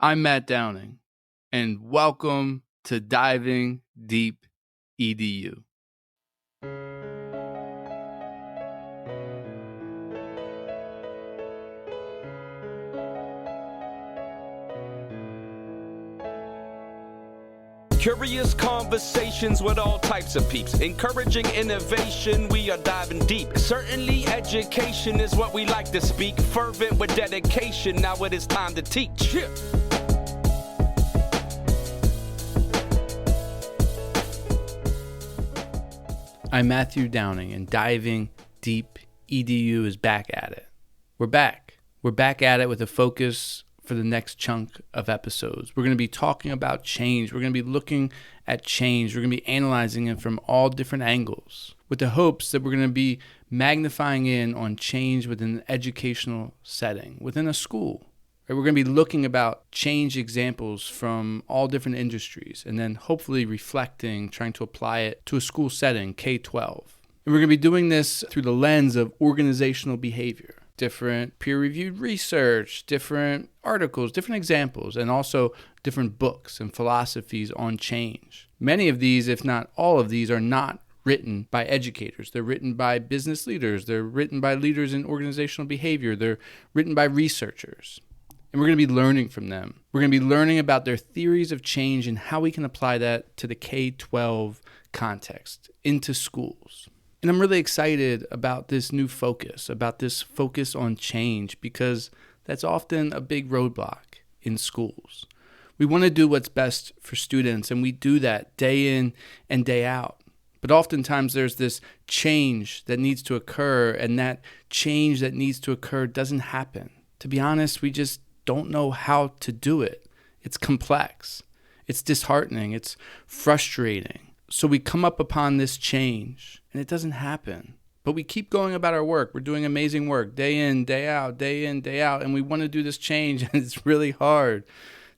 I'm Matt Downing, and welcome to Diving Deep EDU. Curious conversations with all types of peeps. Encouraging innovation, we are diving deep. Certainly education is what we like to speak. Fervent with dedication, now it is time to teach. Yeah. I'm Matthew Downing, and Diving Deep EDU is back at it. We're back. We're back at it with a focus for the next chunk of episodes. We're going to be talking about change. We're going to be looking at change. We're going to be analyzing it from all different angles with the hopes that we're going to be magnifying in on change within an educational setting, within a school. We're going to be looking about change examples from all different industries and then hopefully reflecting, trying to apply it to a school setting, K-12. And we're going to be doing this through the lens of organizational behavior, different peer-reviewed research, different articles, different examples, and also different books and philosophies on change. Many of these, if not all of these, are not written by educators. They're written by business leaders. They're written by leaders in organizational behavior. They're written by researchers. And we're going to be learning from them. We're going to be learning about their theories of change and how we can apply that to the K-12 context, into schools. And I'm really excited about this new focus, about this focus on change, because that's often a big roadblock in schools. We want to do what's best for students, and we do that day in and day out. But oftentimes there's this change that needs to occur, and that change that needs to occur doesn't happen. To be honest, we just don't know how to do it. It's complex. It's disheartening. It's frustrating. So we come up upon this change and it doesn't happen. But we keep going about our work. We're doing amazing work day in, day out, day in, day out. And we want to do this change, and it's really hard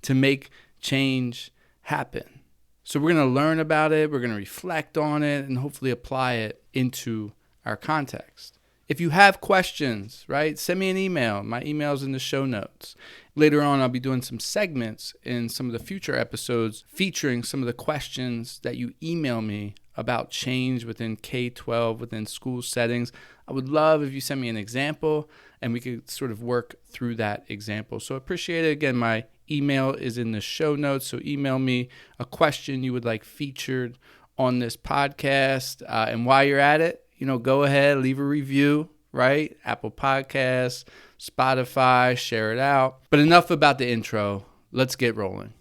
to make change happen. So we're going to learn about it. We're going to reflect on it and hopefully apply it into our context. If you have questions, right, send me an email. My email's in the show notes. Later on, I'll be doing some segments in some of the future episodes featuring some of the questions that you email me about change within K-12, within school settings. I would love if you send me an example and we could sort of work through that example. So I appreciate it. Again, my email is in the show notes. So email me a question you would like featured on this podcast. And while you're at it, go ahead, leave a review, right? Apple Podcasts, Spotify, share it out. But enough about the intro. Let's get rolling.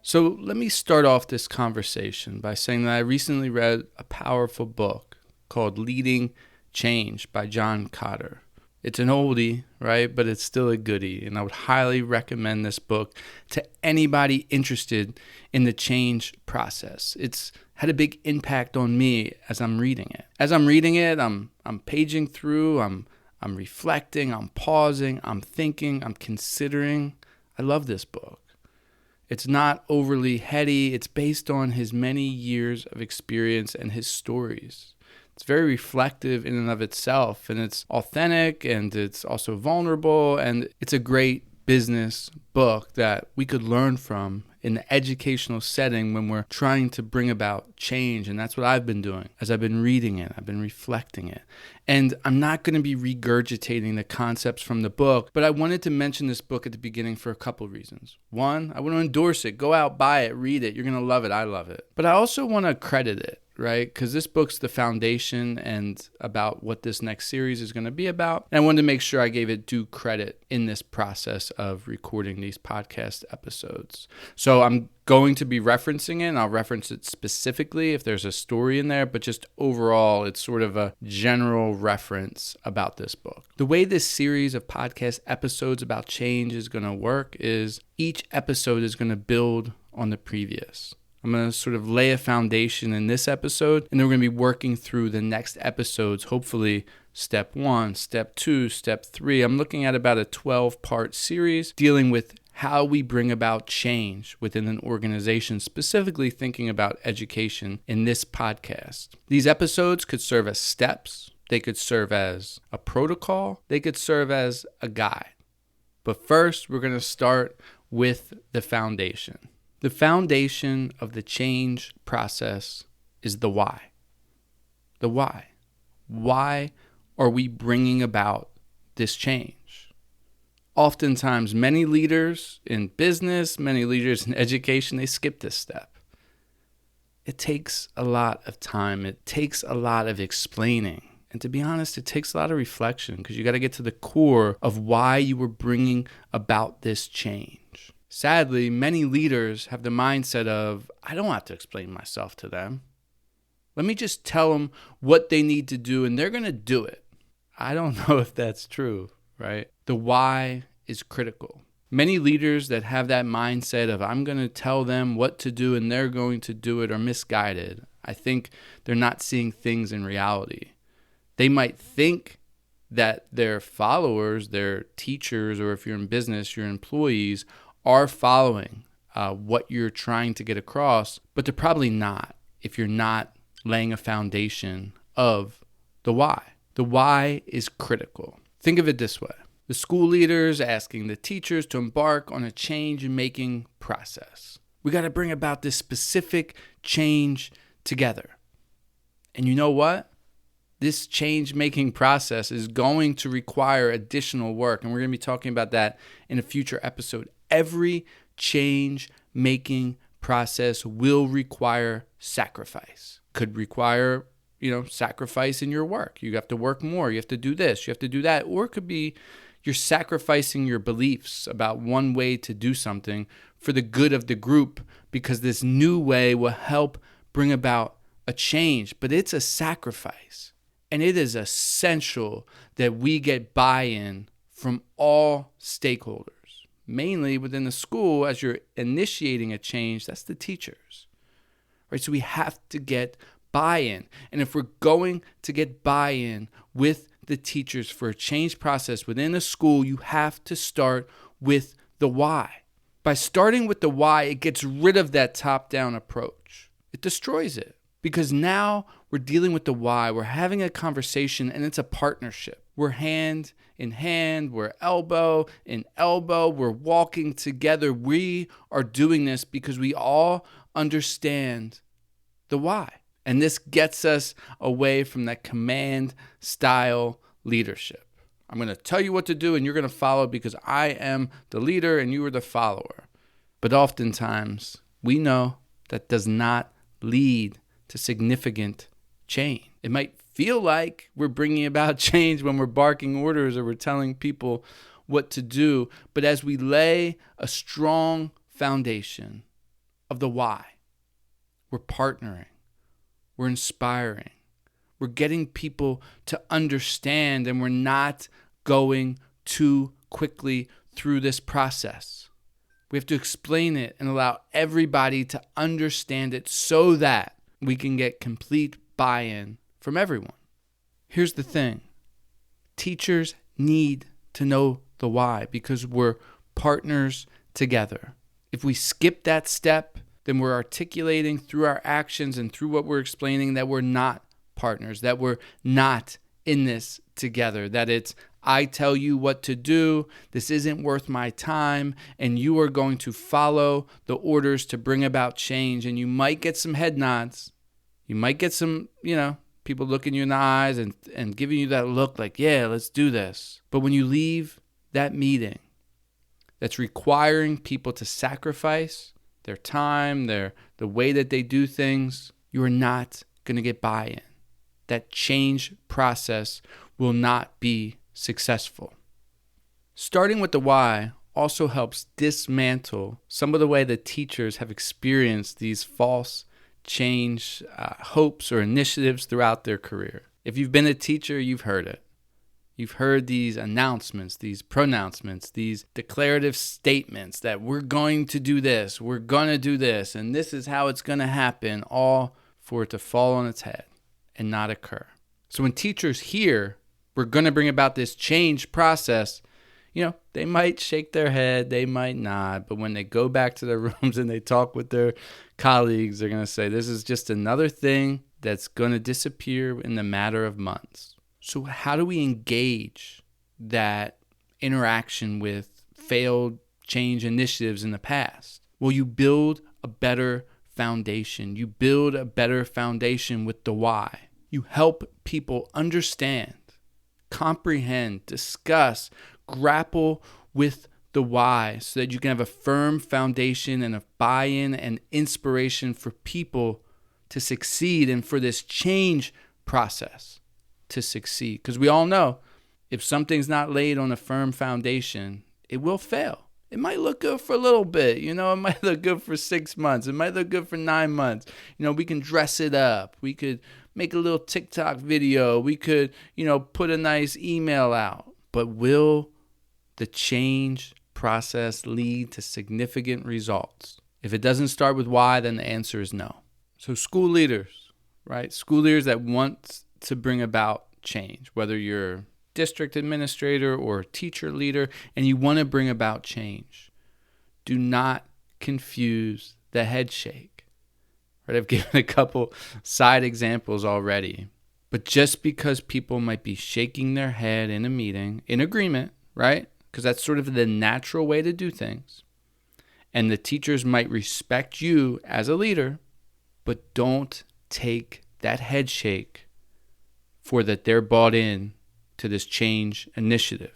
So let me start off this conversation by saying that I recently read a powerful book called Leading Change by John Kotter. It's an oldie, right? But it's still a goodie. And I would highly recommend this book to anybody interested in the change process. It's had a big impact on me as I'm reading it. As I'm reading it, I'm paging through, I'm reflecting, I'm pausing, I'm thinking, I'm considering. I love this book. It's not overly heady. It's based on his many years of experience and his stories. It's very reflective in and of itself, and it's authentic, and it's also vulnerable, and it's a great business book that we could learn from in the educational setting when we're trying to bring about change. And that's what I've been doing as I've been reading it. I've been reflecting it. And I'm not going to be regurgitating the concepts from the book, but I wanted to mention this book at the beginning for a couple of reasons. One, I want to endorse it. Go out, buy it, read it. You're going to love it. I love it. But I also want to credit it, right? Because this book's the foundation and about what this next series is going to be about. And I wanted to make sure I gave it due credit in this process of recording these podcast episodes. So I'm going to be referencing it, and I'll reference it specifically if there's a story in there, but just overall, it's sort of a general reference about this book. The way this series of podcast episodes about change is going to work is each episode is going to build on the previous. I'm going to sort of lay a foundation in this episode, and then we're going to be working through the next episodes, hopefully step 1, step 2, step 3. I'm looking at about a 12-part series dealing with how we bring about change within an organization, specifically thinking about education in this podcast. These episodes could serve as steps. They could serve as a protocol. They could serve as a guide. But first, we're going to start with the foundation. The foundation of the change process is the why. The why. Why are we bringing about this change? Oftentimes, many leaders in business, many leaders in education, they skip this step. It takes a lot of time. It takes a lot of explaining. And to be honest, it takes a lot of reflection because you got to get to the core of why you were bringing about this change. Sadly, many leaders have the mindset of, I don't have to explain myself to them. Let me just tell them what they need to do and they're going to do it. I don't know if that's true, right? The why is critical. Many leaders that have that mindset of, I'm going to tell them what to do and they're going to do it, are misguided. I think they're not seeing things in reality. They might think that their followers, their teachers, or if you're in business, your employees are following what you're trying to get across, but they're probably not if you're not laying a foundation of the why. The why is critical. Think of it this way. The school leaders asking the teachers to embark on a change-making process. We got to bring about this specific change together. And you know what? This change-making process is going to require additional work, and we're going to be talking about that in a future episode. Every change-making process will require sacrifice. Could require, sacrifice in your work. You have to work more. You have to do this. You have to do that. Or it could be you're sacrificing your beliefs about one way to do something for the good of the group because this new way will help bring about a change. But it's a sacrifice. And it is essential that we get buy-in from all stakeholders, mainly within the school. As you're initiating a change, that's the teachers, right? So we have to get buy-in. And if we're going to get buy-in with the teachers for a change process within a school, you have to start with the why. By starting with the why, it gets rid of that top-down approach. It destroys it. Because now we're dealing with the why. We're having a conversation and it's a partnership. We're hand in hand. We're elbow in elbow. We're walking together. We are doing this because we all understand the why. And this gets us away from that command style leadership. I'm going to tell you what to do and you're going to follow because I am the leader and you are the follower. But oftentimes we know that does not lead to significant change. It might feel like we're bringing about change when we're barking orders or we're telling people what to do, but as we lay a strong foundation of the why, we're partnering, we're inspiring, we're getting people to understand, and we're not going too quickly through this process. We have to explain it and allow everybody to understand it so that we can get complete buy-in from everyone. Here's the thing. Teachers need to know the why because we're partners together. If we skip that step, then we're articulating through our actions and through what we're explaining that we're not partners, that we're not in this together, that it's I tell you what to do, this isn't worth my time, and you are going to follow the orders to bring about change. And you might get some head nods. You might get some, people looking you in the eyes and giving you that look like, yeah, let's do this. But when you leave that meeting that's requiring people to sacrifice their time, the way that they do things, you are not going to get buy-in. That change process will not be successful. Starting with the why also helps dismantle some of the way that teachers have experienced these false change hopes or initiatives throughout their career. If you've been a teacher, you've heard it. You've heard these announcements, these pronouncements, these declarative statements that we're going to do this, we're going to do this, and this is how it's going to happen, all for it to fall on its head and not occur. So when teachers hear we're going to bring about this change process, They might shake their head, they might not, but when they go back to their rooms and they talk with their colleagues, they're going to say, this is just another thing that's going to disappear in the matter of months. So how do we engage that interaction with failed change initiatives in the past? Well, you build a better foundation. You build a better foundation with the why. You help people understand, comprehend, discuss, grapple with the why so that you can have a firm foundation and a buy-in and inspiration for people to succeed and for this change process to succeed. Because we all know if something's not laid on a firm foundation, it will fail. It might look good for a little bit, it might look good for 6 months. It might look good for 9 months. We can dress it up. We could make a little TikTok video. We could, put a nice email out. But will the change process lead to significant results? If it doesn't start with why, then the answer is no. So school leaders, right? School leaders that want to bring about change, whether you're district administrator or teacher leader and you want to bring about change, do not confuse the head shake. Right? I've given a couple side examples already, but just because people might be shaking their head in a meeting, in agreement, right? Because that's sort of the natural way to do things. And the teachers might respect you as a leader, but don't take that head shake for that they're bought in to this change initiative.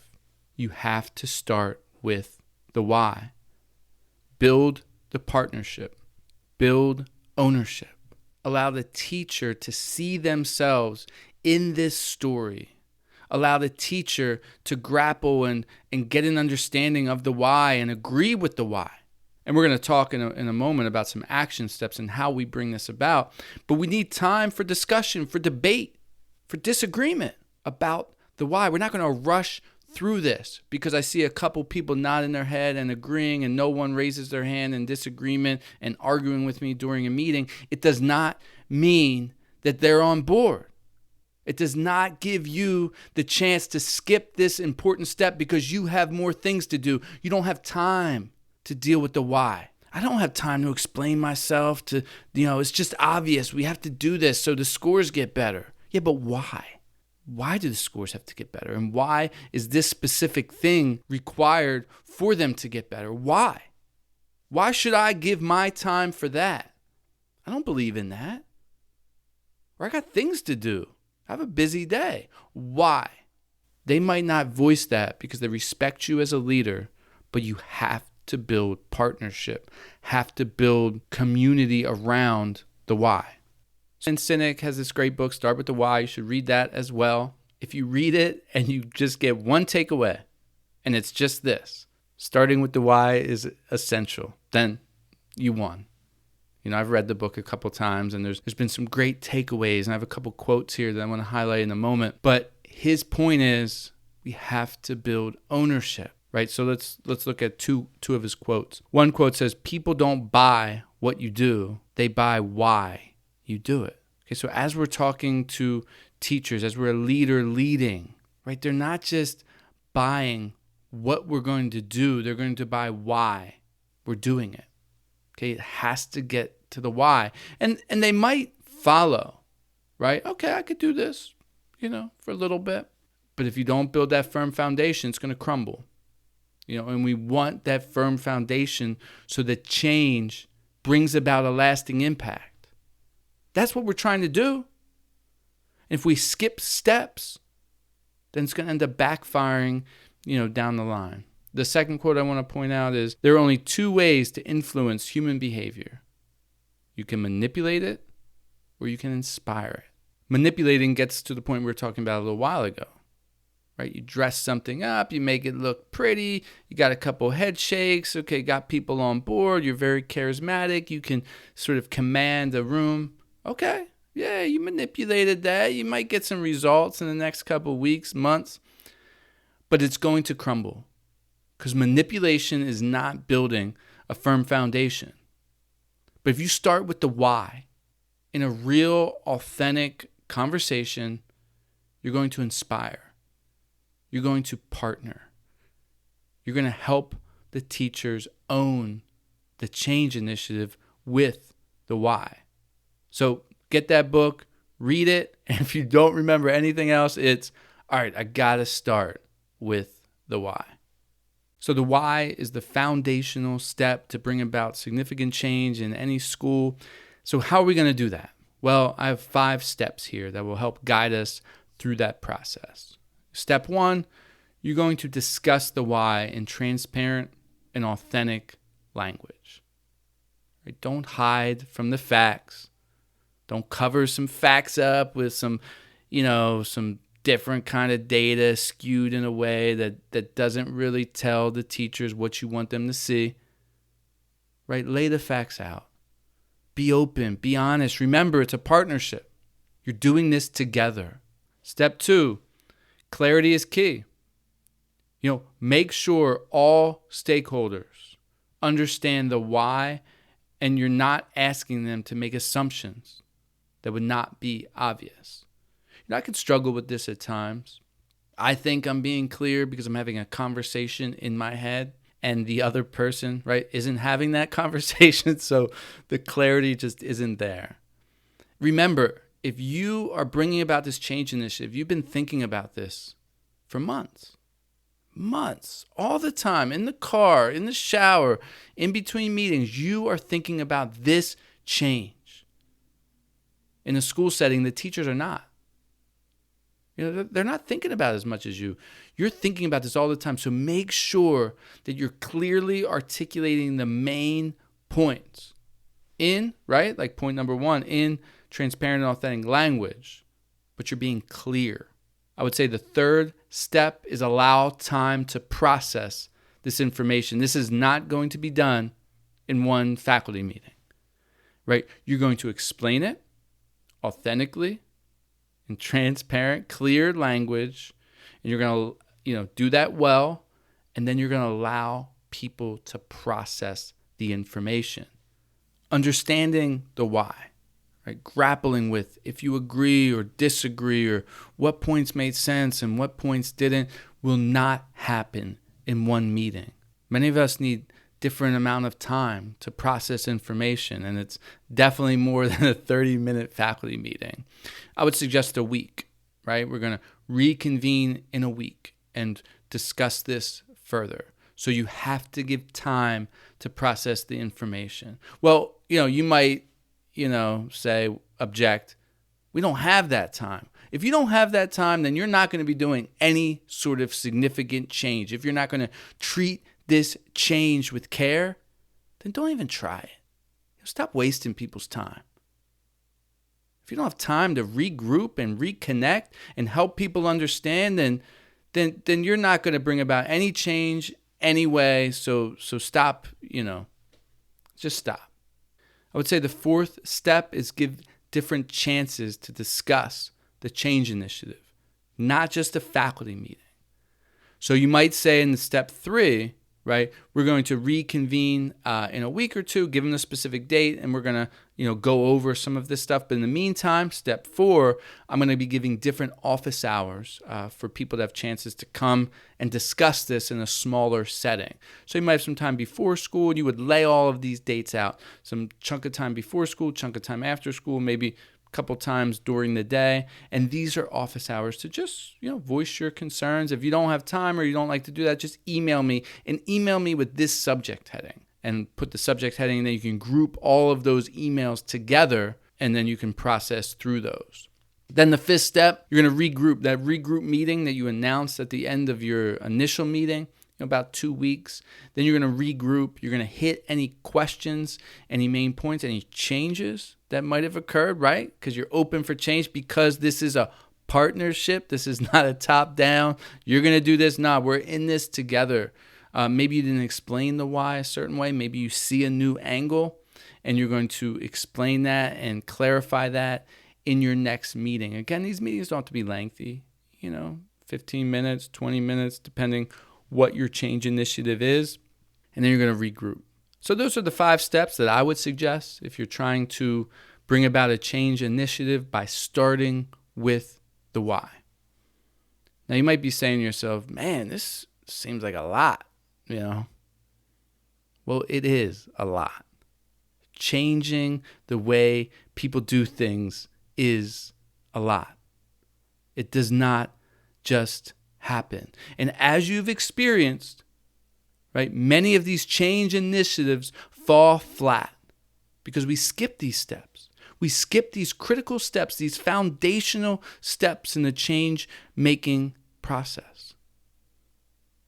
You have to start with the why. Build the partnership. Build ownership. Allow the teacher to see themselves in this story. Allow the teacher to grapple and get an understanding of the why and agree with the why. And we're going to talk in a moment about some action steps and how we bring this about. But we need time for discussion, for debate, for disagreement about the why. We're not going to rush through this because I see a couple people nodding their head and agreeing and no one raises their hand in disagreement and arguing with me during a meeting. It does not mean that they're on board. It does not give you the chance to skip this important step because you have more things to do. You don't have time to deal with the why. I don't have time to explain myself to, it's just obvious. We have to do this so the scores get better. Yeah, but why? Why do the scores have to get better? And why is this specific thing required for them to get better? Why? Why should I give my time for that? I don't believe in that. Or I got things to do. I have a busy day. Why? They might not voice that because they respect you as a leader, but you have to build partnership, have to build community around the why. And Sinek has this great book, Start with the Why. You should read that as well. If you read it and you just get one takeaway, and it's just this, starting with the why is essential, then you won. I've read the book a couple times, and there's been some great takeaways, and I have a couple quotes here that I want to highlight in a moment. But his point is we have to build ownership, right? So let's look at two of his quotes. One quote says, people don't buy what you do, they buy why you do it. Okay, so as we're talking to teachers, as we're a leader leading, right, they're not just buying what we're going to do, they're going to buy why we're doing it. Okay, it has to get to the why. And they might follow, right? Okay, I could do this, for a little bit. But if you don't build that firm foundation, it's going to crumble. And we want that firm foundation so that change brings about a lasting impact. That's what we're trying to do. And if we skip steps, then it's going to end up backfiring, down the line. The second quote I want to point out is, there are only two ways to influence human behavior. You can manipulate it or you can inspire it. Manipulating gets to the point we were talking about a little while ago, right? You dress something up, you make it look pretty, you got a couple head shakes, okay, got people on board, you're very charismatic, you can sort of command a room. Okay, yeah, you manipulated that. You might get some results in the next couple weeks, months, but it's going to crumble. Because manipulation is not building a firm foundation. But if you start with the why, in a real, authentic conversation, you're going to inspire. You're going to partner. You're going to help the teachers own the change initiative with the why. So get that book, read it, and if you don't remember anything else, it's, all right, I got to start with the why. So the why is the foundational step to bring about significant change in any school. So how are we going to do that? Well, I have 5 steps here that will help guide us through that process. Step 1, you're going to discuss the why in transparent and authentic language. Right? Don't hide from the facts. Don't cover some facts up with some different kind of data skewed in a way that doesn't really tell the teachers what you want them to see. Right? Lay the facts out. Be open, be honest. Remember, it's a partnership. You're doing this together. Step 2, clarity is key. Make sure all stakeholders understand the why, and you're not asking them to make assumptions that would not be obvious. I could struggle with this at times. I think I'm being clear because I'm having a conversation in my head, and the other person, right, isn't having that conversation, so the clarity just isn't there. Remember, if you are bringing about this change initiative, you've been thinking about this for months, all the time, in the car, in the shower, in between meetings, you are thinking about this change. In a school setting, the teachers are not. They're not thinking about it as much as you. You're thinking about this all the time. So make sure that you're clearly articulating the main points like point number 1, in transparent and authentic language, but you're being clear. I would say the 3rd step is allow time to process this information. This is not going to be done in one faculty meeting, right? You're going to explain it authentically, in transparent, clear language, and you're going to, do that well, and then you're going to allow people to process the information. Understanding the why, right? Grappling with if you agree or disagree or what points made sense and what points didn't will not happen in one meeting. Many of us need different amount of time to process information, and it's definitely more than a 30-minute faculty meeting. I would suggest a week, right? We're going to reconvene in a week and discuss this further. So you have to give time to process the information. Well, you might, say, object, we don't have that time. If you don't have that time, then you're not going to be doing any sort of significant change. If you're not going to treat this change with care, then don't even try it. Stop wasting people's time. If you don't have time to regroup and reconnect and help people understand, then you're not going to bring about any change anyway. So stop, just stop. I would say the 4th step is give different chances to discuss the change initiative, not just a faculty meeting. So you might say in step 3, right, we're going to reconvene in a week or 2, give them a specific date, and we're going to, go over some of this stuff. But in the meantime, step 4, I'm going to be giving different office hours for people to have chances to come and discuss this in a smaller setting. So you might have some time before school. You would lay all of these dates out. Some chunk of time before school, chunk of time after school, maybe couple times during the day, and these are office hours to just voice your concerns. If you don't have time or you don't like to do that, just email me with this subject heading and put the subject heading, and then you can group all of those emails together, and then you can process through those. Then the 5th step, you're going to regroup. That regroup meeting that you announced at the end of your initial meeting, about 2 weeks. Then you're going to regroup. You're going to hit any questions, any main points, any changes that might have occurred, right? Because you're open for change, because this is a partnership. This is not a top-down. You're going to do this. Nah, we're in this together. Maybe you didn't explain the why a certain way. Maybe you see a new angle, and you're going to explain that and clarify that in your next meeting. Again, these meetings don't have to be lengthy, 15 minutes, 20 minutes, depending what your change initiative is, and then you're going to regroup. So those are the 5 steps that I would suggest if you're trying to bring about a change initiative, by starting with the why. Now you might be saying to yourself, man, this seems like a lot. Well, it is a lot. Changing the way people do things is a lot. It does not just happen. And as you've experienced, right, many of these change initiatives fall flat because we skip these steps. We skip these critical steps, these foundational steps in the change-making process.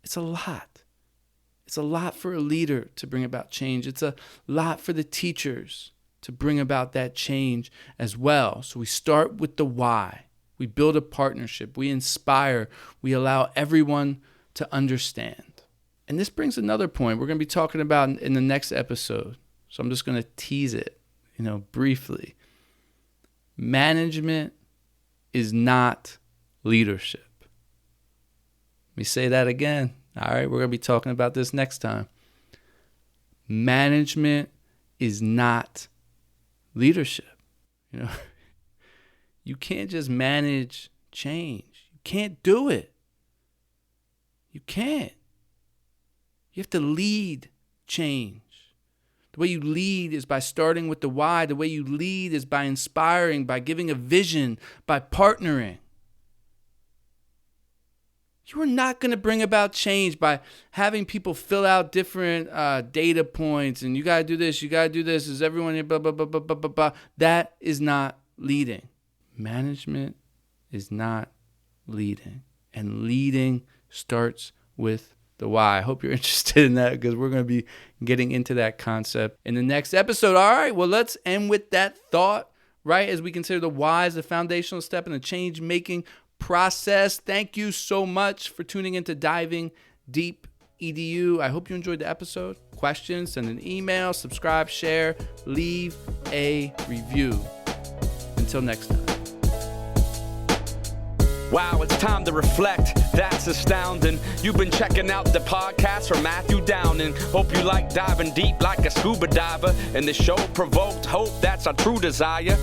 It's a lot. It's a lot for a leader to bring about change. It's a lot for the teachers to bring about that change as well. So we start with the why. We build a partnership. We inspire. We allow everyone to understand. And this brings another point we're going to be talking about in the next episode. So I'm just going to tease it, briefly. Management is not leadership. Let me say that again. All right, we're going to be talking about this next time. Management is not leadership. You can't just manage change. You can't do it. You can't. You have to lead change. The way you lead is by starting with the why. The way you lead is by inspiring, by giving a vision, by partnering. You are not going to bring about change by having people fill out different data points and you got to do this, you got to do this, is everyone here, blah, blah, blah, blah, blah, blah, blah. That is not leading. Management is not leading. And leading starts with the why. I hope you're interested in that because we're going to be getting into that concept in the next episode. All right, well, let's end with that thought, right? As we consider the why as the foundational step in the change-making process. Thank you so much for tuning into Diving Deep EDU. I hope you enjoyed the episode. Questions, send an email, subscribe, share, leave a review. Until next time. Wow, it's time to reflect. That's astounding. You've been checking out the podcast from Matthew Downing. Hope you like diving deep like a scuba diver. And the show provoked hope, that's our true desire.